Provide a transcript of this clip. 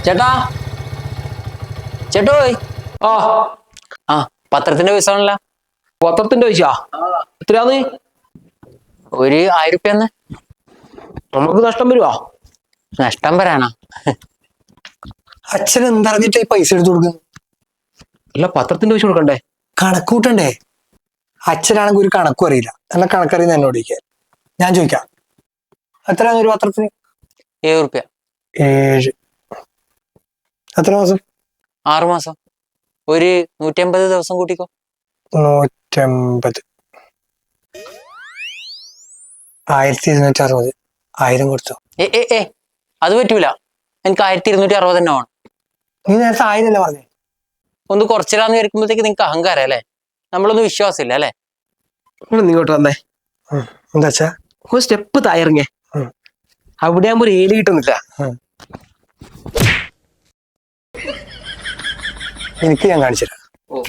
ചേട്ടാ ചേട്ടോയ് ആ ആ പത്രത്തിന്റെ പൈസ ആണല്ല. പത്രത്തിന്റെ പൈസ എത്രയാന്ന്? ഒരു 1000 റുപ്യന്ന്. നമുക്ക് നഷ്ടം വരുവാ? നഷ്ടം വരാനാ? അച്ഛൻ എന്തറിഞ്ഞിട്ട് ഈ പൈസ എടുത്തു കൊടുക്കുന്നു? അല്ല പത്രത്തിന്റെ പൈസ കൊടുക്കണ്ടേ? കണക്കൂട്ടണ്ടേ? അച്ഛനാണെങ്കിൽ ഒരു കണക്കും അറിയില്ല. എന്നാ കണക്കറിയുന്ന എന്നോട് ചോദിക്കാൻ. ഞാൻ ചോദിക്കാം, എത്രയാണ് ഒരു പത്രത്തിന്? 7 റുപ്യ. 7. എത്ര മാസം? 6 മാസം. ഒരു 150 ദിവസം കൂട്ടിക്കോ. 150. 1260. 1000 കൊടുത്തോ? ഏ അത് പറ്റൂല. എനിക്ക് 1260 തന്നെ വേണം. നീ നേരത്തെ 1000 അല്ലേ പറഞ്ഞേ? ഒന്ന് കുറച്ചിടാന്ന് വിചാരിക്കുമ്പോഴത്തേക്ക് നിങ്ങക്ക് അഹങ്കാരം അല്ലേ? നമ്മളൊന്നും വിശ്വാസമില്ല അല്ലേ? ഇങ്ങോട്ട് വന്നേ. എന്താ വെച്ചാ ഒരു സ്റ്റെപ്പ് തായറിങ്ങേ. അവിടെ ആകുമ്പോ ഒരു ഏല് കിട്ടുന്നില്ല. എനിക്ക് ഞാൻ കാണിച്ചുതരാം. ഓ